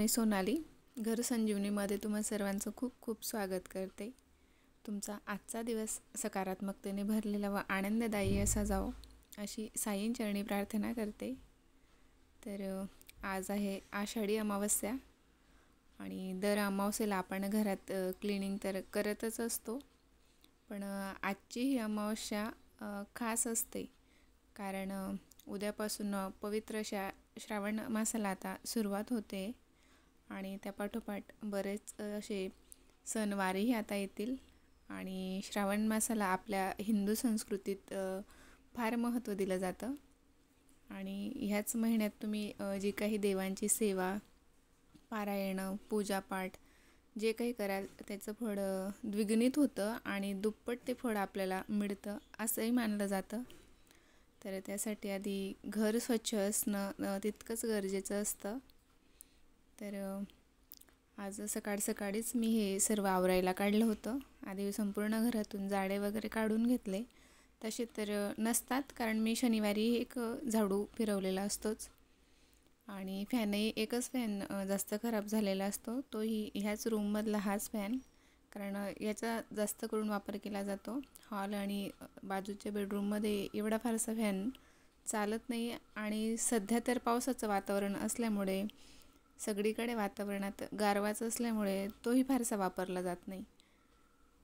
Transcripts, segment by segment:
मी सोनाली घर संजीवनीमध्ये तुम्हा सर्वांचं खूप खूप स्वागत करते। तुमचा आजचा दिवस सकारात्मकतेने भरलेला व आनंददायी असा जावो अशी साईंचरणी प्रार्थना करते। तर आज आहे आषाढी अमावस्या आणि दर अमावस्येला आपण घरात क्लिनिंग तर करतच असतो, पण आजची ही अमावस्या खास असते कारण उद्यापासून पवित्र श्रावण मासाला आता सुरुवात होते आणि त्या पाठोपाठ बरेच असे सणवारही आता येतील आणि श्रावण मासाला आपल्या हिंदू संस्कृतीत फार महत्त्व दिलं जातं। आणि ह्याच महिन्यात तुम्ही जी काही देवांची सेवा, पारायण, पूजापाठ जे काही कराल त्याचं फळ द्विगुणित होतं आणि दुप्पट ते फळ आपल्याला मिळतं असंही मानलं जातं। तर त्यासाठी आधी घर स्वच्छ असणं तितकंच गरजेचं असतं। तर आज सकाळीच मी हे सर्व आवरायला काढलं होतं। आधी संपूर्ण घरातून जाडे वगैरे काढून घेतले, तसे तर नसतात कारण मी शनिवारी एक झाडू फिरवलेला असतोच आणि फॅनही एकच फॅन जास्त खराब झालेला असतो, तोही ह्याच रूममधला हाच फॅन, कारण याचा जास्त करून वापर केला जातो। हॉल आणि बाजूच्या बेडरूममध्ये एवढा फारसा फॅन चालत नाही आणि सध्या तर पावसाचं वातावरण असल्यामुळे सगळीकडे वातावरणात गारवाच असल्यामुळे तोही फारसा वापरला जात नाही।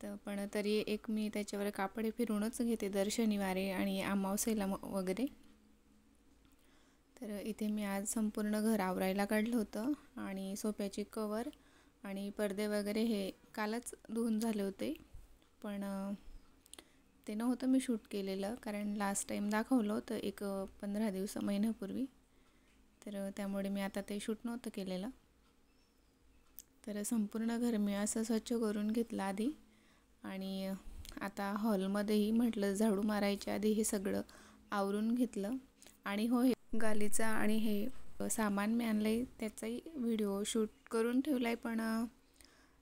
तर पण तरी एक मी त्याच्यावर कापडे फिरूनच घेते दर शनिवारी आणि अमावस्येला वगैरे। तर इथे मी आज संपूर्ण घर आवरायला काढलं होतं आणि सोफ्याची कवर आणि पडदे वगैरे हे कालच धुवून झाले होते, पण ते नव्हतं मी शूट केलेलं कारण लास्ट टाईम दाखवलं होतं एक 15 महिन्यापूर्वी, तर त्यामुळे मी आता ते शूट नव्हतं केलेलं। तर संपूर्ण घर मी असं स्वच्छ करून घेतलं आधी आणि आता हॉलमध्येही म्हटलं झाडू मारायच्या आधी हे सगळं आवरून घेतलं। आणि हो, हे गालीचा आणि हे सामान मी आणलं आहे त्याचाही व्हिडिओ शूट करून ठेवला आहे, पण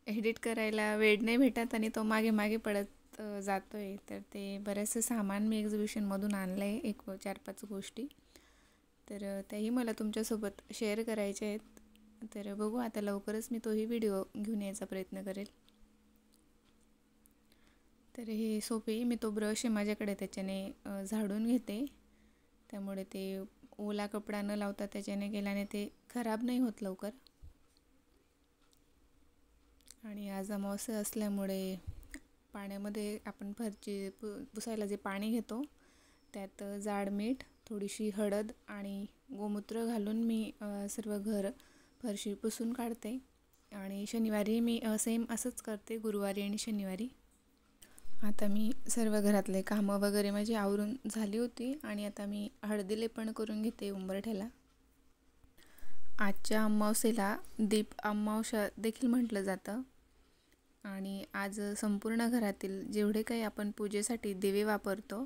एडिट करायला वेळ नाही भेटत आणि तो मागे पडत जातो आहे। तर ते बरेचसे सामान मी एक्झिबिशनमधून आणलं आहे, एक 4-5 गोष्टी, तर त्याही मला तुमच्यासोबत शेअर करायच्या आहेत। तर बघू आता लवकरच मी तोही व्हिडिओ घेऊन यायचा प्रयत्न करेल। तर हे सोफे मी तो ब्रश आहे माझ्याकडे त्याच्याने झाडून घेते, त्यामुळे ते ओला कपडा न लावता त्याच्याने केल्याने ते खराब नाही होत लवकर। आणि आज अमावस्या असल्यामुळे पाण्यामध्ये आपण फरची पुसायला जे पाणी घेतो त्यात जाड मीठ, थोडीशी हळद आणि गोमूत्र घालून मी सर्व घर फरशी पुसून काढते आणि शनिवारी मी सेम असंच करते, गुरुवारी आणि शनिवारी। आता मी सर्व घरातले कामं वगैरे माझी आवरून झाली होती आणि आता मी हळदीलेपण करून घेते उंबरठ्याला। आजच्या अमावस्येला दीप अमावस्या देखील म्हटलं जातं आणि आज संपूर्ण घरातील जेवढे काही आपण पूजेसाठी दिवे वापरतो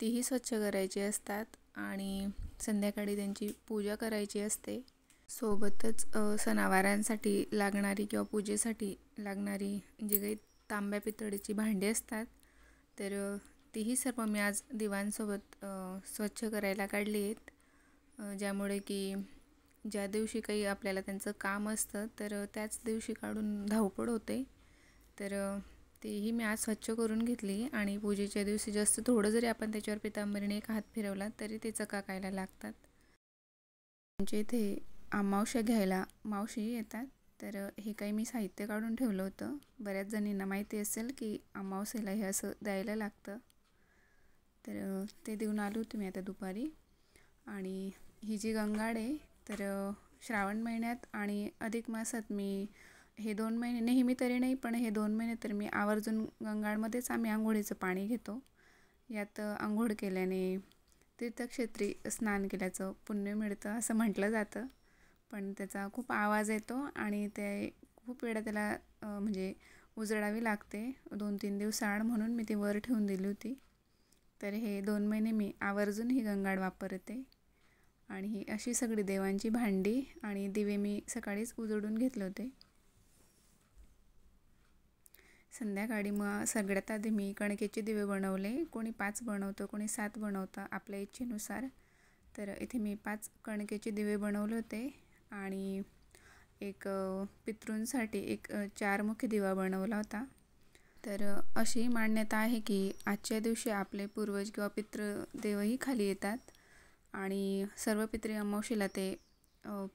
तीही स्वच्छ करायची असतात आणि संध्याकाळी त्यांची पूजा करायची असते। सोबतच सणावारांसाठी लागणारी किंवा पूजेसाठी लागणारी जी काही तांब्या पितळेची भांडी असतात तर तीही सर्व मी आज दिवांसोबत स्वच्छ करायला काढली आहेत, ज्यामुळे की ज्या दिवशी काही आपल्याला त्यांचं काम असतं तर त्याच दिवशी काढून धावपळ होते। तर तेही मी आज स्वच्छ करून घेतली आणि पूजेच्या दिवशी जास्त थोडं जरी आपण त्याच्यावर पितांबरीने एक हात फिरवला तरी ते चकाकायला लागतात। म्हणजे इथे अमावस्या घ्यायला मावशी येतात, तर हे काही मी साहित्य काढून ठेवलं होतं। बऱ्याच जणींना माहिती असेल की अमावस्येला हे असं द्यायला लागतं, तर ते देऊन आलो होते मी आता दुपारी। आणि ही जी गंगाड आहे तर श्रावण महिन्यात आणि अधिक मासात मी हे 2 महिने नेहमी तरी नाही, पण हे 2 महिने तर मी आवर्जून गंगाडमध्येच आम्ही आंघोळीचं पाणी घेतो। यात आंघोळ केल्याने तीर्थक्षेत्री स्नान केल्याचं पुण्य मिळतं असं म्हटलं जातं, पण त्याचा खूप आवाज येतो आणि ते खूप वेळा त्याला म्हणजे उजळावी लागते 2-3 दिवसाआड, म्हणून मी ती वर ठेवून दिली होती। तर हे 2 महिने मी आवर्जून ही गंगाड वापरते आणि ही अशी सगळी देवांची भांडी आणि दिवे मी सकाळीच उजळून घेतले होते। संध्याकाळी मग सगळ्यात आधी मी कणकेचे दिवे बनवले, कोणी 5 बनवतं, कोणी 7 बनवतं आपल्या इच्छेनुसार। तर इथे मी 5 कणकेचे दिवे बनवले होते आणि एक पितृंसाठी एक चारमुखी दिवा बनवला होता. तर अशी मान्यता आहे की आजच्या दिवशी आपले पूर्वज किंवा पितृदेवही खाली येतात आणि सर्व पितृ अमावस्येला ते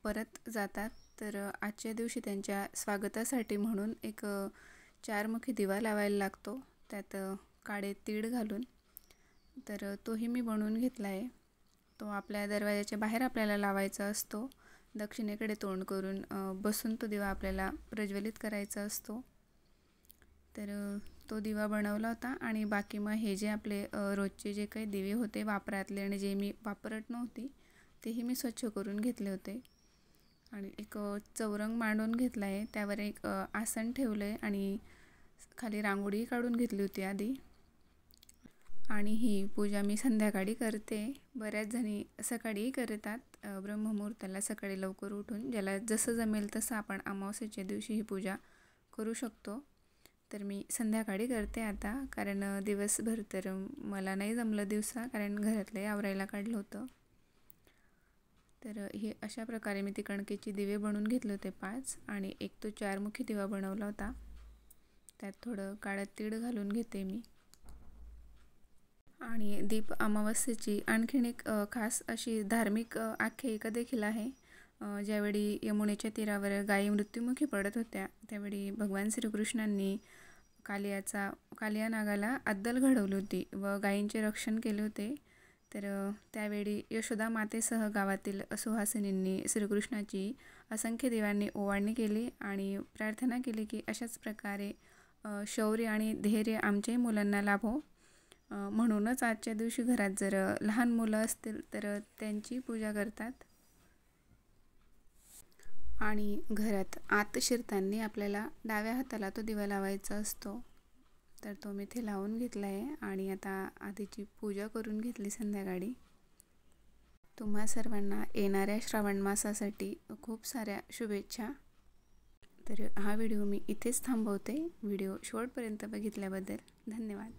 परत जातात. तर आजच्या दिवशी त्यांच्या स्वागतासाठी म्हणून एक चारमुखी दिवा लावायला लागतो, त्यात काळे तीळ घालून. तर तोही मी बनवून घेतला आहे. तो आपल्या दरवाजाच्या बाहेर आपल्याला लावायचा असतो. दक्षिणेकडे तोंड करून बसून तो दिवा आपल्याला प्रज्वलित करायचा असतो. तर तो दिवा बनवला होता आणि बाकी मग हे जे आपले रोजचे जे काही दिवे होते वापरातले आणि जे मी वापरत नव्हती तेही मी स्वच्छ करून घेतले होते. आणि एक चौरंग मांडून घेतला आहे, त्यावर एक आसन ठेवलं आहे आणि खाली रांगोळी काढून घेतली होती आधी. आणि ही पूजा मी संध्याकाळी करते. बऱ्याच जणी सकाळीही करतात, ब्रह्ममुहूर्ताला सकाळी लवकर उठून. ज्याला जसं जमेल तसं आपण अमावस्येच्या दिवशी ही पूजा करू शकतो. तर मी संध्याकाळी करते आता, कारण दिवसभर तर मला नाही जमलं दिवसा, कारण घरातलंही आवरायला काढलं होतं. तर हे अशा प्रकारे मी ती कणकेची दिवे बनवून घेतले होते 5 आणि एक तो चारमुखी दिवा बनवला होता. त्यात थोडं काळं तीळ घालून घेते मी. आणि दीप अमावस्येची आणखीन एक खास अशी धार्मिक आख्यायिका देखील आहे. ज्यावेळी यमुनेच्या तीरावर गायी मृत्युमुखी पडत होत्या, त्यावेळी भगवान श्रीकृष्णांनी कालिया नागाला अद्दल घडवली होती व गायींचे रक्षण केले होते. तर त्यावेळी यशोदा मातेसह गावातील सुहासिनींनी श्रीकृष्णाची असंख्य देवांनी ओवाळणी केली आणि प्रार्थना केली की अशाच प्रकारे शौर्य आणि धैर्य आमच्याही मुलांना लाभो. म्हणूनच आजच्या दिवशी घरात जर लहान मुलं असतील तर त्यांची पूजा करतात. आणि घरात आत शिरताना आपल्याला डाव्या हाताला तो दिवा लावायचा असतो. तर तो मी इथे लावून घेतला आहे आणि आता आधीची पूजा करून घेतली संध्याकाळी. तुम्हा सर्वांना येणाऱ्या श्रावण मासासाठी खूप साऱ्या शुभेच्छा. तर हा व्हिडिओ मी इथेच थांबवते. व्हिडिओ शेवटपर्यंत बघितल्याबद्दल धन्यवाद.